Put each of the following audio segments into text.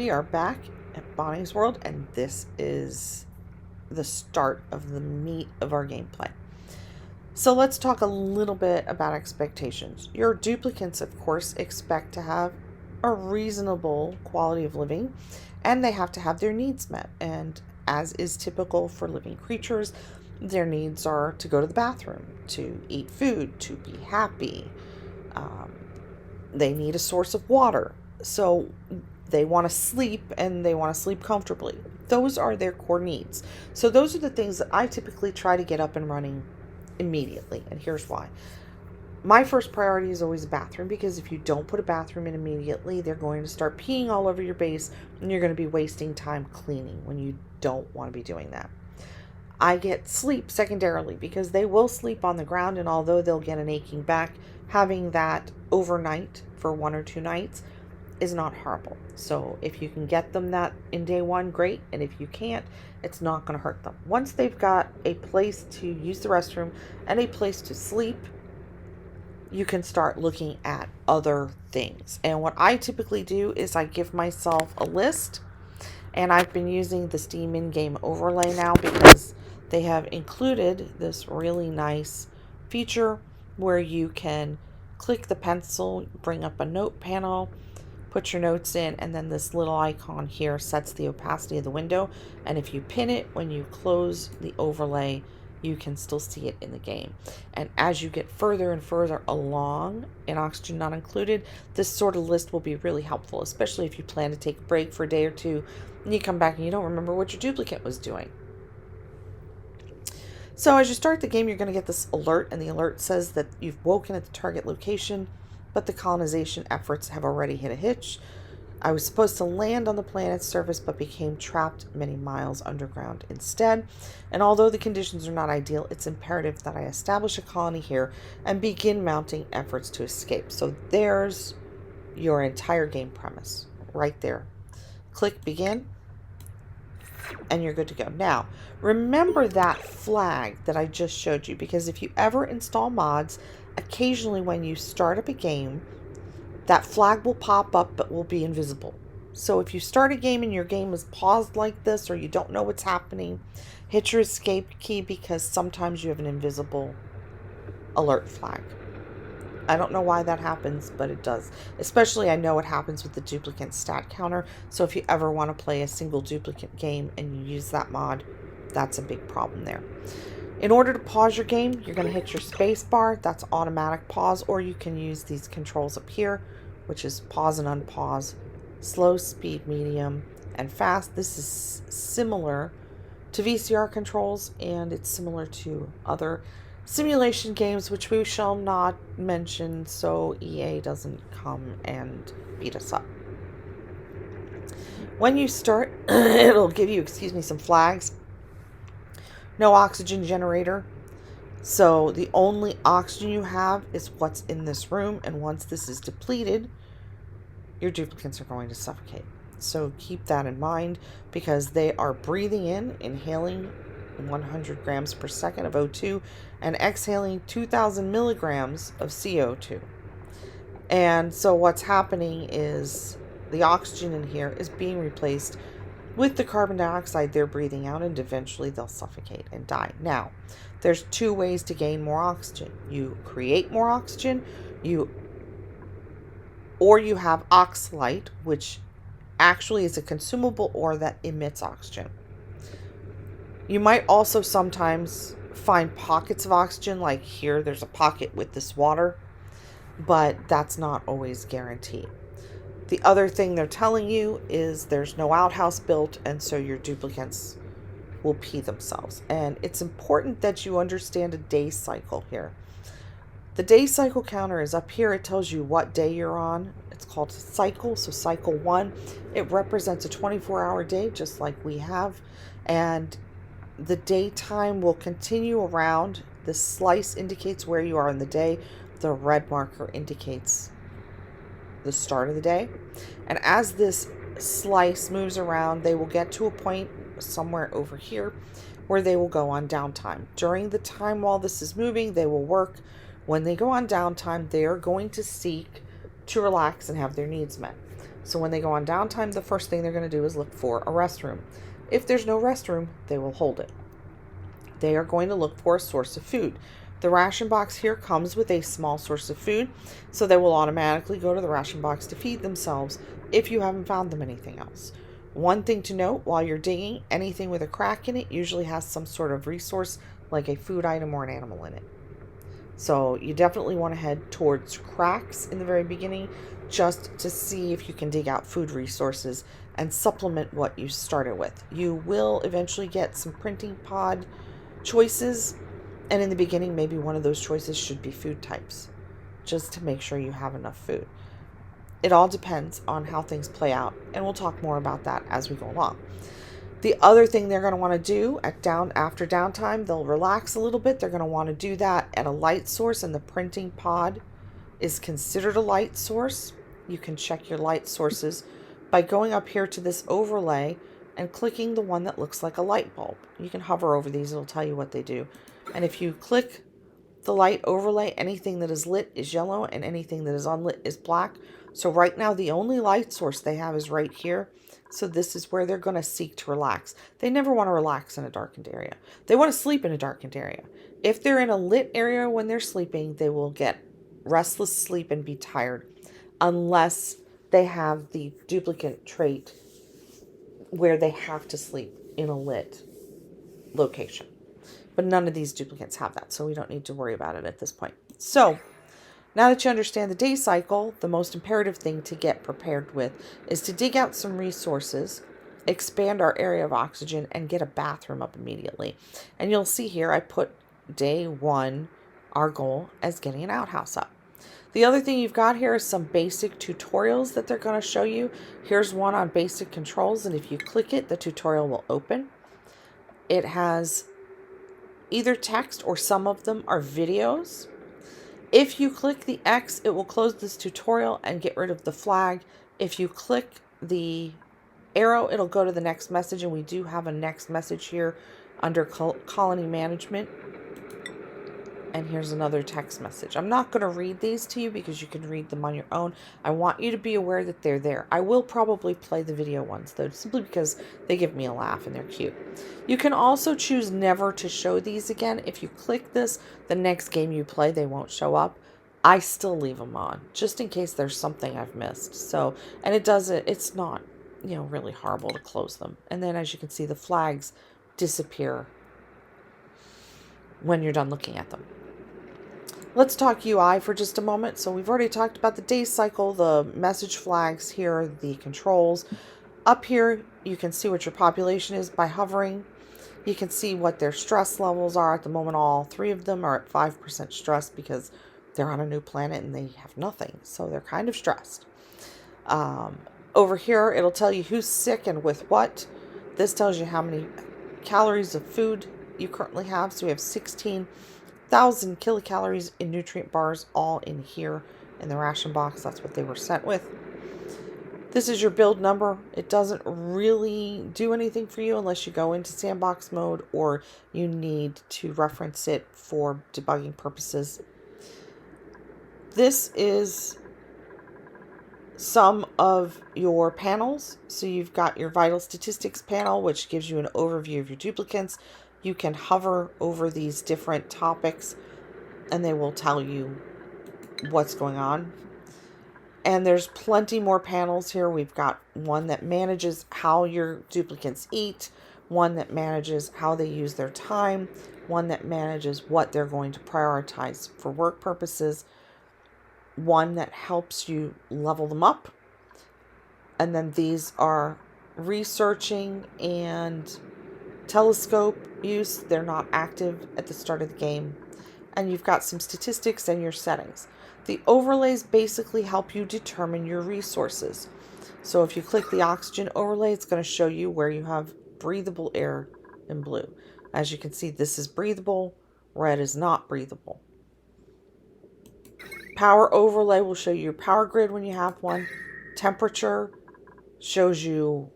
we are back at Bonnie's World, and this is the start of the meat of our gameplay. So let's talk a little bit about expectations. Your duplicants, of course, expect to have a reasonable quality of living, and they have to have their needs met. And as is typical for living creatures, their needs are to go to the bathroom, to eat food, to be happy. They need a source of water. So they want to sleep, and they want to sleep comfortably. Those are their core needs. So those are the things that I typically try to get up and running immediately. And here's why. My first priority is always a bathroom, because if you don't put a bathroom in immediately, they're going to start peeing all over your base, and you're going to be wasting time cleaning when you don't want to be doing that. I get sleep secondarily, because they will sleep on the ground, and although they'll get an aching back, having that overnight for 1 or 2 nights is not horrible. So if you can get them that in day 1, great. And if you can't, it's not going to hurt them. Once they've got a place to use the restroom and a place to sleep, you can start looking at other things. And what I typically do is I give myself a list, and I've been using the Steam in-game overlay now, because they have included this really nice feature where you can click the pencil, bring up a note panel, put your notes in, and then this little icon here sets the opacity of the window. And if you pin it, when you close the overlay, you can still see it in the game. And as you get further and further along in Oxygen Not Included, this sort of list will be really helpful, especially if you plan to take a break for a day or two and you come back and you don't remember what your duplicate was doing. So as you start the game, you're going to get this alert, and the alert says that you've woken at the target location, but the colonization efforts have already hit a hitch. I was supposed to land on the planet's surface, but became trapped many miles underground instead. And although the conditions are not ideal, it's imperative that I establish a colony here and begin mounting efforts to escape. So there's your entire game premise right there. Click begin, and you're good to go. Now, remember that flag that I just showed you, because if you ever install mods, occasionally when you start up a game, that flag will pop up but will be invisible. So if you start a game and your game is paused like this, or you don't know what's happening, hit your escape key, because sometimes you have an invisible alert flag. I don't know why that happens, but it does. Especially, I know it happens with the duplicate stat counter. So if you ever want to play a single duplicate game and you use that mod, that's a big problem there. In order to pause your game, you're going to hit your space bar. That's automatic pause, or you can use these controls up here, which is pause and unpause, slow, speed, medium, and fast. This is similar to VCR controls, and it's similar to other simulation games, which we shall not mention so EA doesn't come and beat us up. When you start, it'll give you, some flags. No oxygen generator. So the only oxygen you have is what's in this room, and once this is depleted, your duplicates are going to suffocate. So keep that in mind, because they are breathing in, inhaling 100 grams per second of O2 and exhaling 2,000 milligrams of CO2. And so what's happening is the oxygen in here is being replaced with the carbon dioxide they're breathing out, and eventually they'll suffocate and die. Now, there's 2 ways to gain more oxygen. You create more oxygen, or you have oxalite, which actually is a consumable ore that emits oxygen. You might also sometimes find pockets of oxygen, like here, there's a pocket with this water, but that's not always guaranteed. The other thing they're telling you is there's no outhouse built, and so your duplicates will pee themselves. And it's important that you understand a day cycle here. The day cycle counter is up here. It tells you what day you're on. It's called cycle. So cycle 1, it represents a 24-hour day, just like we have. And the daytime will continue around. The slice indicates where you are in the day. The red marker indicates the start of the day. And as this slice moves around, they will get to a point somewhere over here where they will go on downtime. During the time while this is moving, they will work. When they go on downtime, they are going to seek to relax and have their needs met. So when they go on downtime, the first thing they're going to do is look for a restroom. If there's no restroom, they will hold it. They are going to look for a source of food. The ration box here comes with a small source of food, so they will automatically go to the ration box to feed themselves if you haven't found them anything else. One thing to note while you're digging, anything with a crack in it usually has some sort of resource like a food item or an animal in it. So you definitely want to head towards cracks in the very beginning just to see if you can dig out food resources and supplement what you started with. You will eventually get some printing pod choices, and in the beginning maybe one of those choices should be food types, just to make sure you have enough food. It all depends on how things play out, and we'll talk more about that as we go along. The other thing they're going to want to do after downtime, they'll relax a little bit. They're going to want to do that at a light source, and the printing pod is considered a light source. You can check your light sources by going up here to this overlay and clicking the one that looks like a light bulb. You can hover over these, it'll tell you what they do. And if you click the light overlay, anything that is lit is yellow and anything that is unlit is black. So right now the only light source they have is right here. So this is where they're going to seek to relax. They never want to relax in a darkened area. They want to sleep in a darkened area. If they're in a lit area when they're sleeping, they will get restless sleep and be tired, unless they have the duplicate trait where they have to sleep in a lit location. But none of these duplicates have that, so we don't need to worry about it at this point. So now that you understand the day cycle, the most imperative thing to get prepared with is to dig out some resources, expand our area of oxygen, and get a bathroom up immediately. And you'll see here I put day 1, our goal, as getting an outhouse up. The other thing you've got here is some basic tutorials that they're going to show you. Here's one on basic controls, and if you click it, the tutorial will open. It has either text or some of them are videos. If you click the X, it will close this tutorial and get rid of the flag. If you click the arrow, it'll go to the next message, and we do have a next message here under colony management. And here's another text message. I'm not going to read these to you because you can read them on your own. I want you to be aware that they're there. I will probably play the video ones, though, simply because they give me a laugh and they're cute. You can also choose never to show these again. If you click this, the next game you play, they won't show up. I still leave them on, just in case there's something I've missed. So, and it's not, really horrible to close them. And then, as you can see, the flags disappear when you're done looking at them. Let's talk UI for just a moment. So we've already talked about the day cycle, the message flags here, the controls. Up here, you can see what your population is by hovering. You can see what their stress levels are. At the moment, all 3 of them are at 5% stress because they're on a new planet and they have nothing. So they're kind of stressed. Over here, it'll tell you who's sick and with what. This tells you how many calories of food you currently have. So we have 16,000 kilocalories in nutrient bars, all in here in the ration box. That's what they were sent with. This is your build number. It doesn't really do anything for you unless you go into sandbox mode or you need to reference it for debugging purposes. This is some of your panels. So you've got your vital statistics panel, which gives you an overview of your duplicates. You can hover over these different topics and they will tell you what's going on. And there's plenty more panels here. We've got one that manages how your duplicates eat, one that manages how they use their time, one that manages what they're going to prioritize for work purposes, one that helps you level them up. And then these are researching and telescope use. They're not active at the start of the game. And you've got some statistics and your settings. The overlays basically help you determine your resources. So if you click the oxygen overlay, it's going to show you where you have breathable air in blue. As you can see, this is breathable, red is not breathable. Power overlay will show you your power grid when you have one. Temperature shows you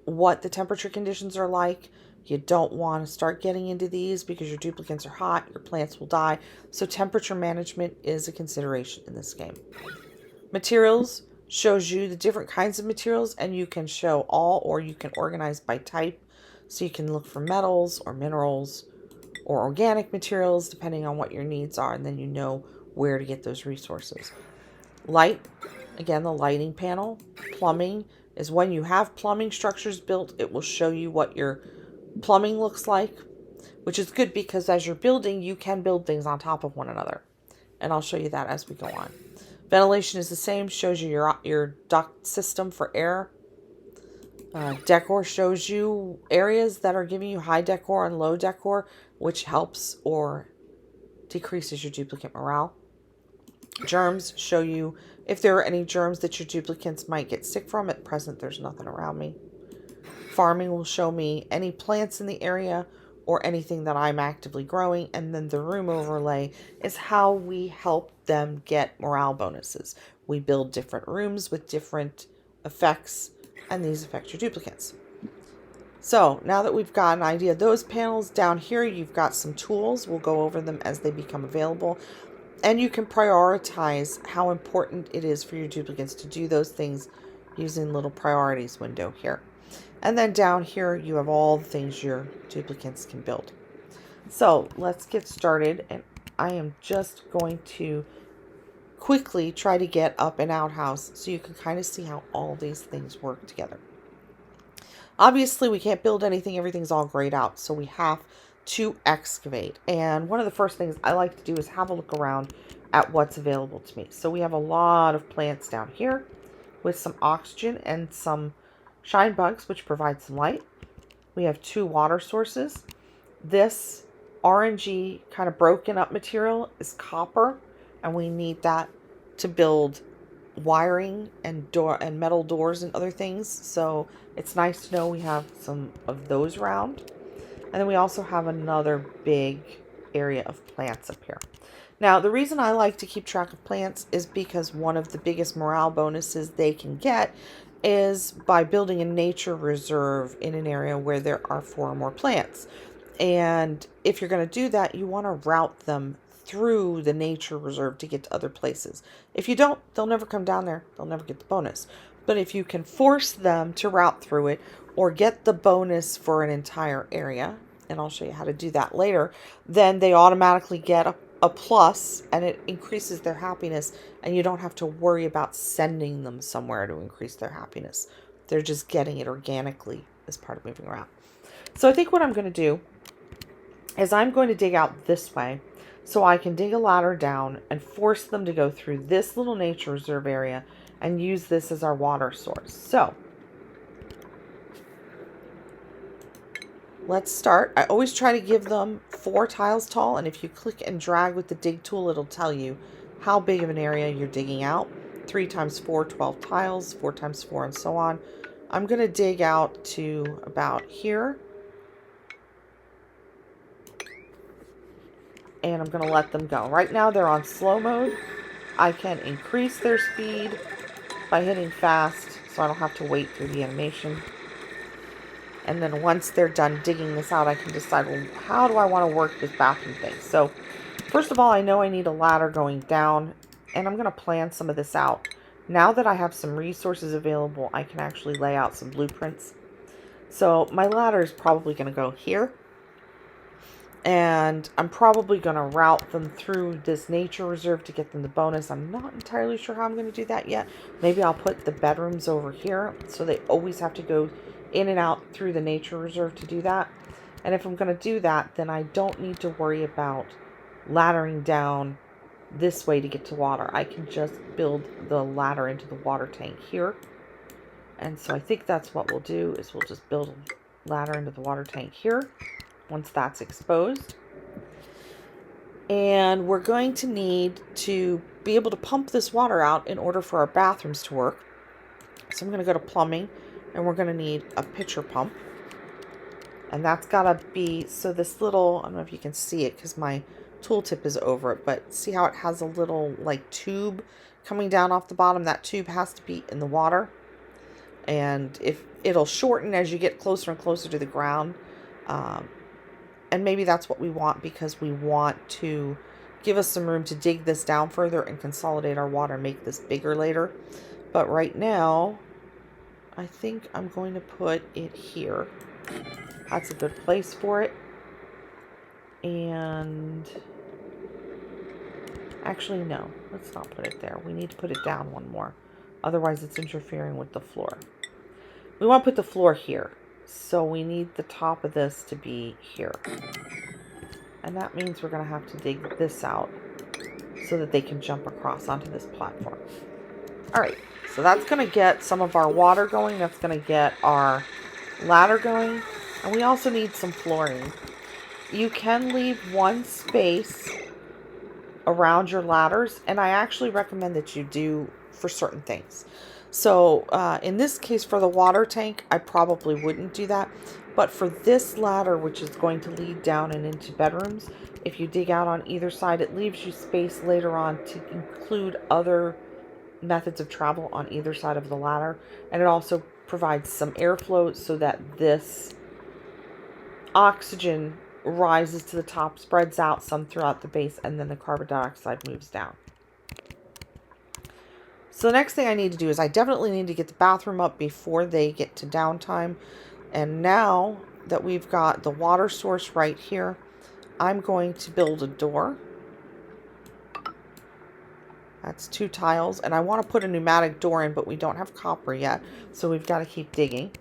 what the temperature conditions are like. You don't want to start getting into these because your duplicates are hot, your plants will die. So temperature management is a consideration in this game. Materials shows you the different kinds of materials, and you can show all, or you can organize by type. So you can look for metals or minerals or organic materials depending on what your needs are, and then you know where to get those resources. Light, again, the lighting panel. Plumbing is when you have plumbing structures built, it will show you what your plumbing looks like, which is good because as you're building, you can build things on top of one another. And I'll show you that as we go on. Ventilation is the same, shows you your duct system for air. Decor shows you areas that are giving you high decor and low decor, which helps or decreases your duplicate morale. Germs show you if there are any germs that your duplicates might get sick from. At present, there's nothing around me. Farming will show me any plants in the area or anything that I'm actively growing. And then the room overlay is how we help them get morale bonuses. We build different rooms with different effects, and these affect your duplicates. So now that we've got an idea of those panels, down here you've got some tools. We'll go over them as they become available. And you can prioritize how important it is for your duplicates to do those things using little priorities window here. And then down here you have all the things your duplicates can build. So let's get started, and I am just going to quickly try to get up an outhouse so you can kind of see how all these things work together. Obviously we can't build anything, everything's all grayed out, so we have to excavate. And one of the first things I like to do is have a look around at what's available to me. So we have a lot of plants down here with some oxygen and some shine bugs, which provide some light. We have 2 water sources. This orangey kind of broken up material is copper, and we need that to build wiring and door and metal doors and other things. So it's nice to know we have some of those around. And then we also have another big area of plants up here. Now, the reason I like to keep track of plants is because one of the biggest morale bonuses they can get is by building a nature reserve in an area where there are 4 or more plants. And if you're going to do that, you want to route them through the nature reserve to get to other places. If you don't, they'll never come down there. They'll never get the bonus. But if you can force them to route through it or get the bonus for an entire area, and I'll show you how to do that later, then they automatically get a plus, and it increases their happiness, and you don't have to worry about sending them somewhere to increase their happiness. They're just getting it organically as part of moving around. So I think what I'm going to do is I'm going to dig out this way so I can dig a ladder down and force them to go through this little nature reserve area and use this as our water source. So let's start. I always try to give them 4 tiles tall, and if you click and drag with the dig tool, it'll tell you how big of an area you're digging out. 3 times 4, 12 tiles, 4 times 4, and so on. I'm going to dig out to about here. And I'm going to let them go. Right now they're on slow mode. I can increase their speed by hitting fast, so I don't have to wait through the animation. And then once they're done digging this out, I can decide, well, how do I want to work this bathroom thing? So first of all, I know I need a ladder going down, and I'm going to plan some of this out. Now that I have some resources available, I can actually lay out some blueprints. So my ladder is probably going to go here. And I'm probably going to route them through this nature reserve to get them the bonus. I'm not entirely sure how I'm going to do that yet. Maybe I'll put the bedrooms over here so they always have to go in and out through the nature reserve to do that. And if I'm going to do that, then I don't need to worry about laddering down this way to get to water. I can just build the ladder into the water tank here. And so I think that's what we'll do, is we'll just build a ladder into the water tank here once that's exposed. And we're going to need to be able to pump this water out in order for our bathrooms to work. So I'm going to go to plumbing, and we're going to need a pitcher pump. And that's got to be, so this little, I don't know if you can see it because my tooltip is over it, but see how it has a little like tube coming down off the bottom? That tube has to be in the water. And if it'll shorten as you get closer and closer to the ground. And maybe that's what we want, because we want to give us some room to dig this down further and consolidate our water and make this bigger later. But right now, I think I'm going to put it here. That's a good place for it. And actually, no, let's not put it there. We need to put it down one more. Otherwise, it's interfering with the floor. We want to put the floor here. So we need the top of this to be here. And that means we're going to have to dig this out so that they can jump across onto this platform. All right, so that's going to get some of our water going. That's going to get our ladder going. And we also need some flooring. You can leave one space around your ladders, and I actually recommend that you do for certain things. So in this case, for the water tank, I probably wouldn't do that. But for this ladder, which is going to lead down and into bedrooms, if you dig out on either side, it leaves you space later on to include other methods of travel on either side of the ladder. And it also provides some airflow so that this oxygen rises to the top, spreads out some throughout the base, and then the carbon dioxide moves down. So the next thing I need to do is I definitely need to get the bathroom up before they get to downtime. And now that we've got the water source right here, I'm going to build a door. That's 2 tiles. And I want to put a pneumatic door in, but we don't have copper yet. So we've got to keep digging.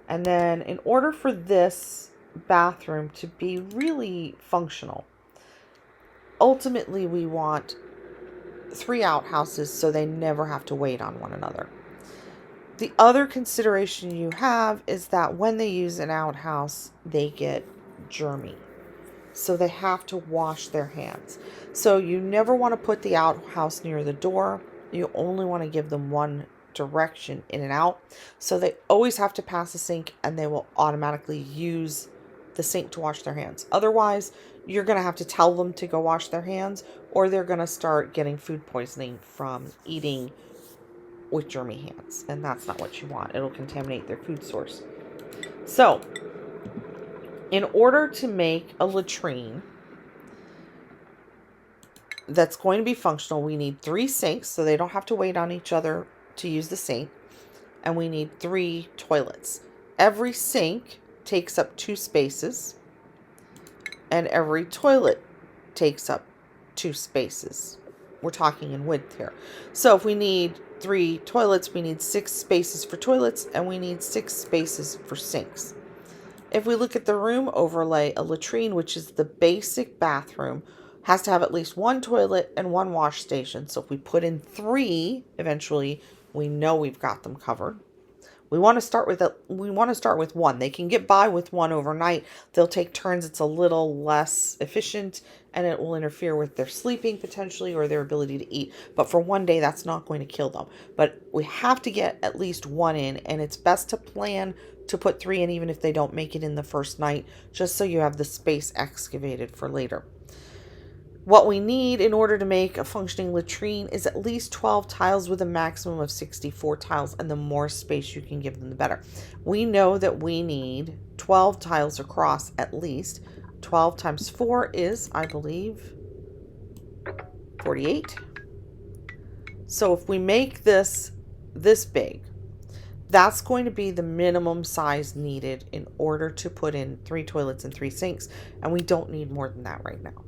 And then in order for this bathroom to be really functional, ultimately we want 3 outhouses so they never have to wait on one another. The other consideration you have is that when they use an outhouse, they get germy. So they have to wash their hands. So you never want to put the outhouse near the door. You only want to give them one direction in and out. So they always have to pass the sink, and they will automatically use the sink to wash their hands. Otherwise, you're going to have to tell them to go wash their hands, or they're going to start getting food poisoning from eating with germy hands. And that's not what you want. It'll contaminate their food source. So, in order to make a latrine that's going to be functional, we need 3 sinks so they don't have to wait on each other to use the sink. And we need 3 toilets. Every sink takes up 2 spaces, and every toilet takes up 2 spaces. We're talking in width here. So if we need 3 toilets, we need 6 spaces for toilets, and we need 6 spaces for sinks. If we look at the room overlay, a latrine, which is the basic bathroom, has to have at least 1 toilet and 1 wash station. So if we put in 3, eventually we know we've got them covered. We want to start with 1. They can get by with 1 overnight. They'll take turns. It's a little less efficient, and it will interfere with their sleeping potentially or their ability to eat. But for one day, that's not going to kill them. But we have to get at least 1 in, and it's best to plan to put 3 in even if they don't make it in the first night, just so you have the space excavated for later. What we need in order to make a functioning latrine is at least 12 tiles with a maximum of 64 tiles, and the more space you can give them, the better. We know that we need 12 tiles across at least. 12 times 4 is, I believe, 48. So if we make this big, that's going to be the minimum size needed in order to put in 3 toilets and 3 sinks, and we don't need more than that right now.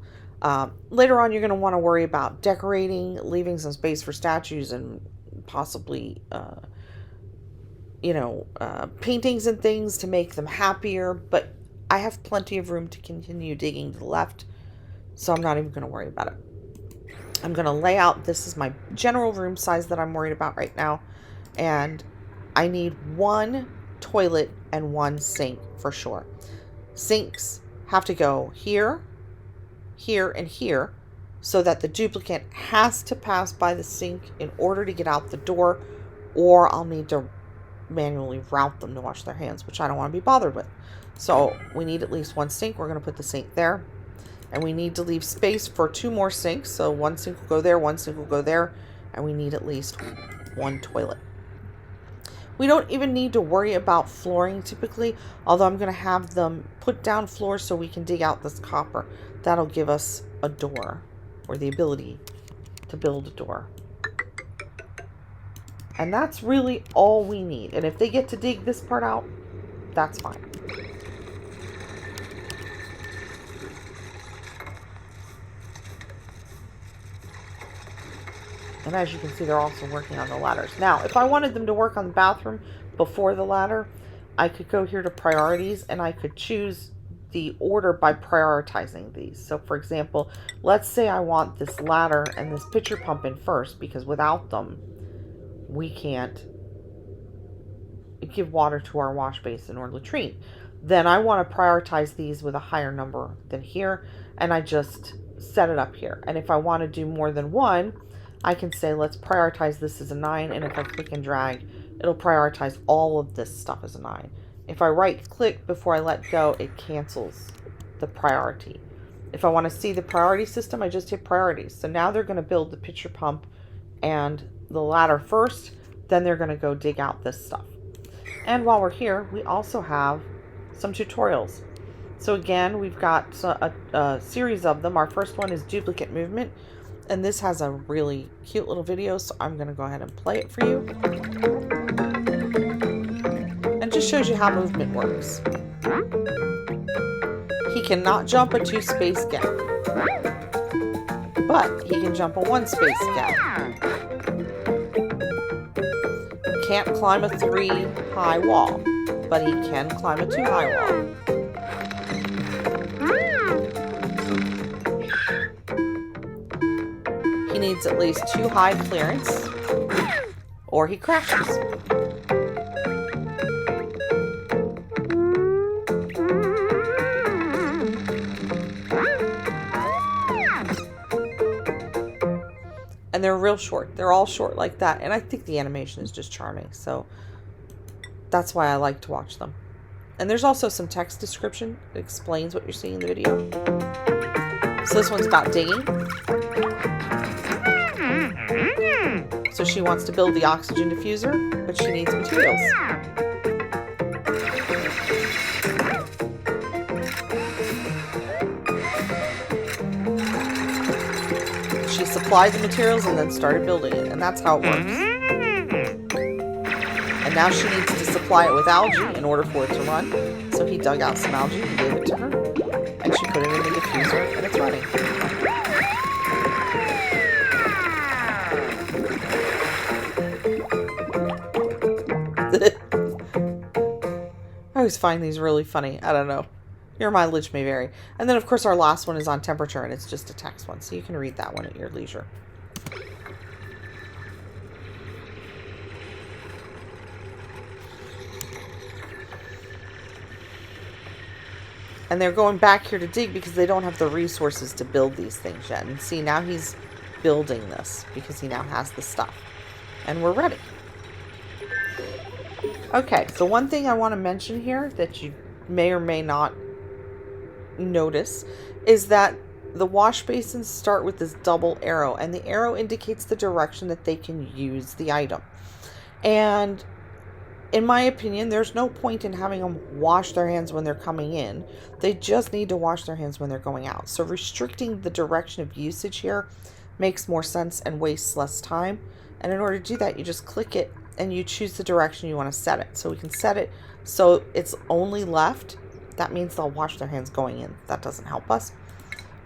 Later on, you're going to want to worry about decorating, leaving some space for statues, and possibly, paintings and things to make them happier. But I have plenty of room to continue digging to the left, so I'm not even going to worry about it. I'm going to lay out, this is my general room size that I'm worried about right now. And I need 1 toilet and 1 sink for sure. Sinks have to go here, here, and here, so that the duplicate has to pass by the sink in order to get out the door, or I'll need to manually route them to wash their hands, which I don't want to be bothered with. So we need at least 1 sink. We're going to put the sink there, and we need to leave space for 2 more sinks. So 1 sink will go there, 1 sink will go there, and we need at least 1 toilet. We don't even need to worry about flooring typically, although I'm going to have them put down floors so we can dig out this copper. That'll give us a door, or the ability to build a door. And that's really all we need. And if they get to dig this part out, that's fine. And as you can see, they're also working on the ladders. Now, if I wanted them to work on the bathroom before the ladder, I could go here to priorities and I could choose the order by prioritizing these. So for example, let's say I want this ladder and this pitcher pump in first, because without them, we can't give water to our wash basin or latrine. Then I want to prioritize these with a higher number than here, and I just set it up here. And if I want to do more than one, I can say let's prioritize this as a 9, and if I click and drag, it'll prioritize all of this stuff as a 9. If I right click before I let go, it cancels the priority. If I want to see the priority system, I just hit priorities. So now they're going to build the pitcher pump and the ladder first, then they're going to go dig out this stuff. And while we're here, we also have some tutorials. So again, we've got a series of them. Our first one is duplicate movement, and this has a really cute little video, so I'm going to go ahead and play it for you. And just shows you how movement works. He cannot jump a 2-space gap, but he can jump a 1-space gap. Can't climb a 3-high wall, but he can climb a 2-high wall. He needs at least 2 high clearance, or he crashes. And they're real short. They're all short like that. And I think the animation is just charming. So that's why I like to watch them. And there's also some text description that explains what you're seeing in the video. So this one's about digging. So she wants to build the oxygen diffuser, but she needs materials. She supplied the materials and then started building it, and that's how it works. And now she needs to supply it with algae in order for it to run. So he dug out some algae and gave it to her, and she put it in the diffuser, and it's running. I always find these really funny. I don't know. Your mileage may vary. And then, of course, our last one is on temperature, and it's just a text one, so you can read that one at your leisure. And they're going back here to dig because they don't have the resources to build these things yet. And see, now he's building this because he now has the stuff. And we're ready. Okay, so one thing I want to mention here that you may or may not notice is that the wash basins start with this double arrow, and the arrow indicates the direction that they can use the item. And in my opinion, there's no point in having them wash their hands when they're coming in. They just need to wash their hands when they're going out. So restricting the direction of usage here makes more sense and wastes less time. And in order to do that, you just click it and you choose the direction you want to set it. So we can set it so it's only left. That means they'll wash their hands going in. That doesn't help us.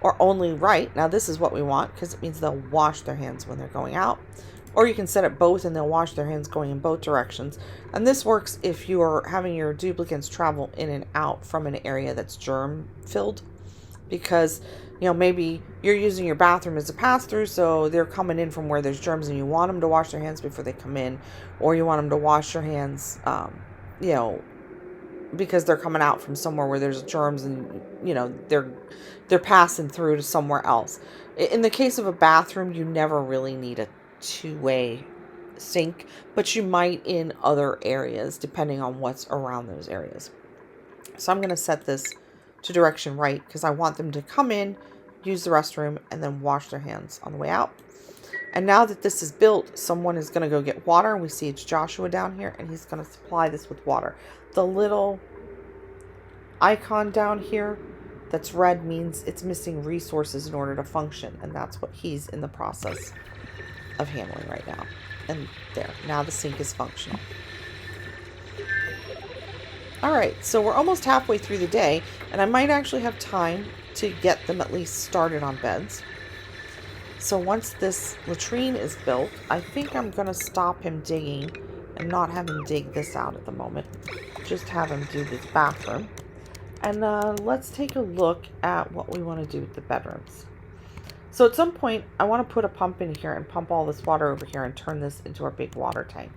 Or only right. Now this is what we want because it means they'll wash their hands when they're going out. Or you can set it both and they'll wash their hands going in both directions. And this works if you are having your duplicates travel in and out from an area that's germ filled. Because, you know, maybe you're using your bathroom as a pass-through, so they're coming in from where there's germs and you want them to wash their hands before they come in. Or you want them to wash their hands, you know, because they're coming out from somewhere where there's germs and, you know, they're passing through to somewhere else. In the case of a bathroom, you never really need a two-way sink, but you might in other areas depending on what's around those areas. So I'm going to set this to direction right because I want them to come in, use the restroom, and then wash their hands on the way out. And now that this is built, someone is going to go get water, and we see it's Joshua down here, and he's going to supply this with water. The little icon down here that's red means it's missing resources in order to function, and that's what he's in the process of handling right now. And there, now the sink is functional. All right, so we're almost halfway through the day, and I might actually have time to get them at least started on beds. So once this latrine is built, I think I'm going to stop him digging and not have him dig this out at the moment. Just have him do this bathroom. And let's take a look at what we want to do with the bedrooms. So at some point, I want to put a pump in here and pump all this water over here and turn this into our big water tank.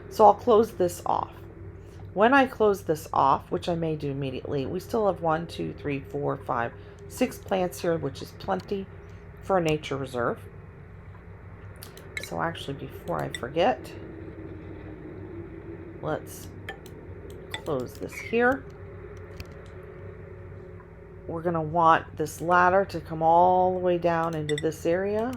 So I'll close this off. When I close this off, which I may do immediately, we still have 1, 2, 3, 4, 5, 6 plants here, which is plenty for a nature reserve. So actually, before I forget, let's close this here. We're going to want this ladder to come all the way down into this area,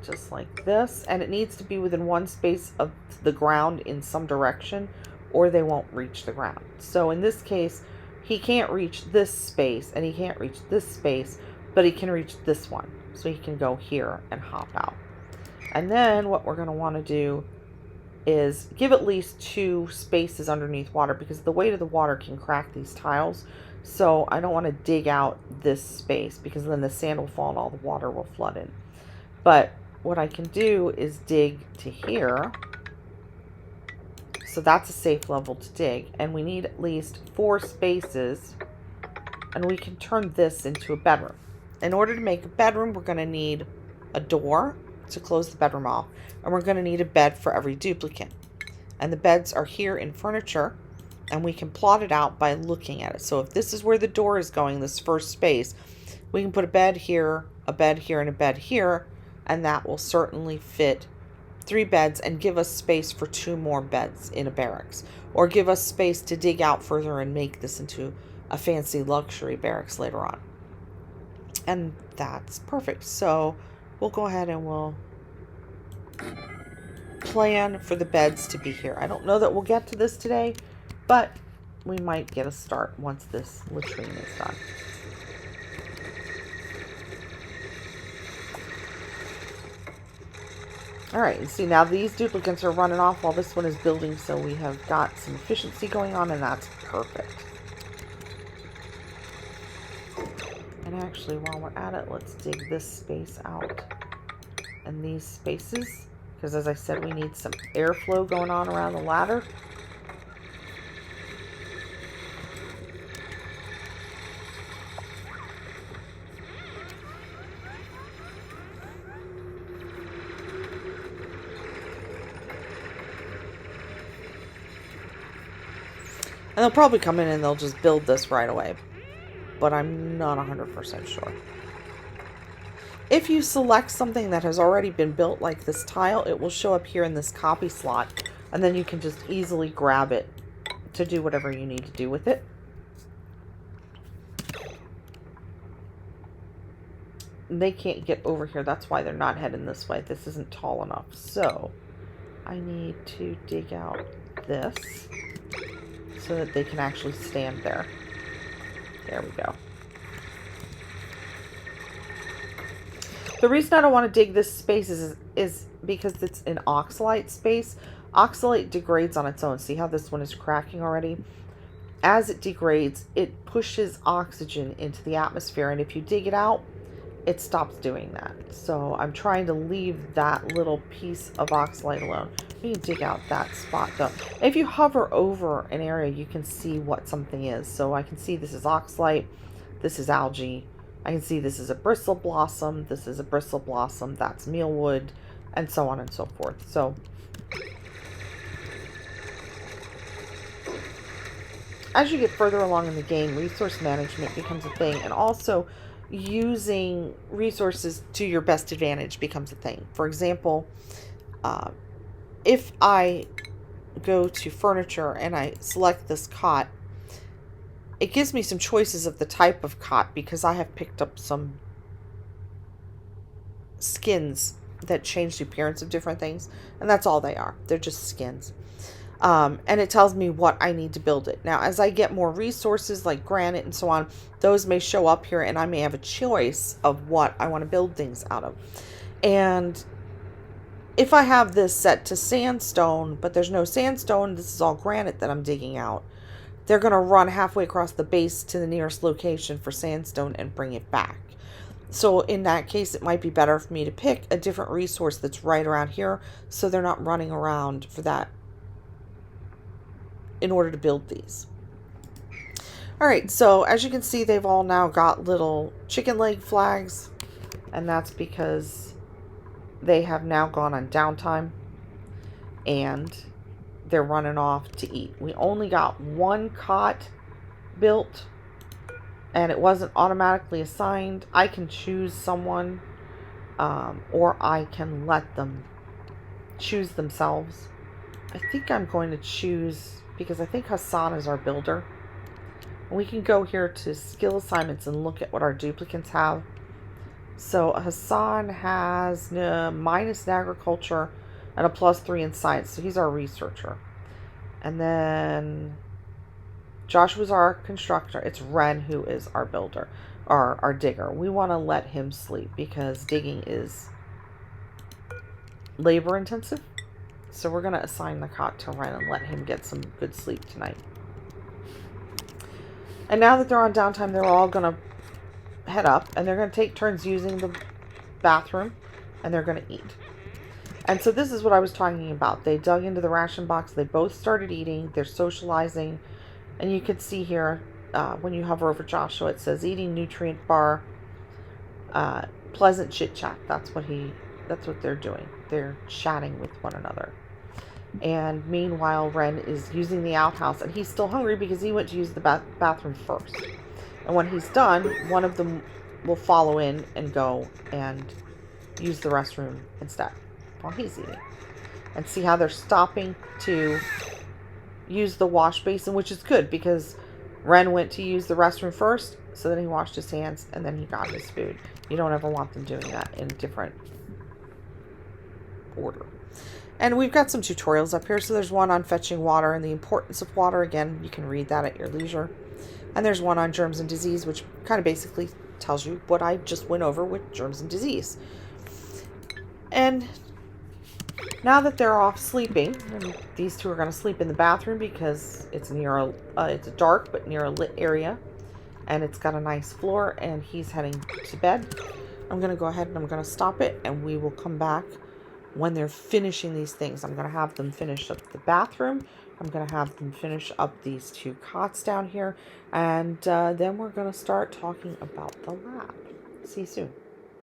just like this. And it needs to be within one space of the ground in some direction, or they won't reach the ground. So in this case, he can't reach this space, and he can't reach this space, but he can reach this one. So he can go here and hop out. And then what we're going to want to do is give at least 2 spaces underneath water, because the weight of the water can crack these tiles. So I don't want to dig out this space, because then the sand will fall and all the water will flood in. But what I can do is dig to here. So that's a safe level to dig. And we need at least 4 spaces. And we can turn this into a bedroom. In order to make a bedroom, we're going to need a door to close the bedroom off. And we're going to need a bed for every duplicate. And the beds are here in furniture. And we can plot it out by looking at it. So if this is where the door is going, this first space, we can put a bed here, and a bed here. And that will certainly fit 3 beds and give us space for 2 more beds in a barracks. Or give us space to dig out further and make this into a fancy luxury barracks later on. And that's perfect. So we'll go ahead and we'll plan for the beds to be here. I don't know that we'll get to this today, but we might get a start once this latrine is done. All right, and see now these duplicates are running off while this one is building, so we have got some efficiency going on, and that's perfect. And actually, while we're at it, let's dig this space out and these spaces, because as I said, we need some airflow going on around the ladder. And they'll probably come in and they'll just build this right away. But I'm not 100% sure. If you select something that has already been built, like this tile, it will show up here in this copy slot. And then you can just easily grab it to do whatever you need to do with it. They can't get over here. That's why they're not heading this way. This isn't tall enough. So I need to dig out this so that they can actually stand there. There we go. The reason I don't want to dig this space is because it's an oxalate space. Oxalate degrades on its own. See how this one is cracking already? As it degrades, it pushes oxygen into the atmosphere, and if you dig it out, it stops doing that. So I'm trying to leave that little piece of oxalate alone. You can dig out that spot though. If you hover over an area, you can see what something is. So I can see this is oxalate, this is algae. I can see this is a bristle blossom, this is a bristle blossom, that's mealwood, and so on and so forth. So as you get further along in the game, resource management becomes a thing, and also using resources to your best advantage becomes a thing. For example, if I go to furniture and I select this cot, it gives me some choices of the type of cot, because I have picked up some skins that change the appearance of different things, and that's all they are. They're just skins. And it tells me what I need to build it. Now, as I get more resources like granite and so on, those may show up here, and I may have a choice of what I want to build things out of. And if I have this set to sandstone, but there's no sandstone, this is all granite that I'm digging out, they're going to run halfway across the base to the nearest location for sandstone and bring it back. So in that case, it might be better for me to pick a different resource that's right around here so they're not running around for that in order to build these. All right, so as you can see, they've all now got little chicken leg flags, and that's because they have now gone on downtime and they're running off to eat. We only got one cot built and it wasn't automatically assigned. I can choose someone or I can let them choose themselves. I think I'm going to choose, because I think Hassan is our builder. We can go here to skill assignments and look at what our duplicates have. So Hassan has minus in agriculture and a +3 in science. So he's our researcher. And then Joshua's our constructor. It's Ren who is our builder, our digger. We want to let him sleep because digging is labor intensive. So we're going to assign the cot to Ren and let him get some good sleep tonight. And now that they're on downtime, they're all going to head up and they're going to take turns using the bathroom and they're going to eat. And so this is what I was talking about. They dug into the ration box. They both started eating. They're socializing. And you can see here, when you hover over Joshua, it says eating nutrient bar, pleasant chit chat. That's what they're doing. They're chatting with one another. And meanwhile, Ren is using the outhouse, and he's still hungry because he went to use the bathroom first. And when he's done, one of them will follow in and go and use the restroom instead while he's eating. And see how they're stopping to use the wash basin, which is good because Ren went to use the restroom first, so then he washed his hands and then he got his food. You don't ever want them doing that in different order. And we've got some tutorials up here. So there's one on fetching water and the importance of water. Again, you can read that at your leisure. And there's one on germs and disease, which kind of basically tells you what I just went over with germs and disease. And now that they're off sleeping, and these two are going to sleep in the bathroom because it's near it's dark but near a lit area, and it's got a nice floor, and he's heading to bed. I'm going to go ahead and I'm going to stop it, and we will come back when they're finishing these things. I'm going to have them finish up the bathroom. I'm going to have them finish up these two cots down here, and then we're going to start talking about the lab. See you soon.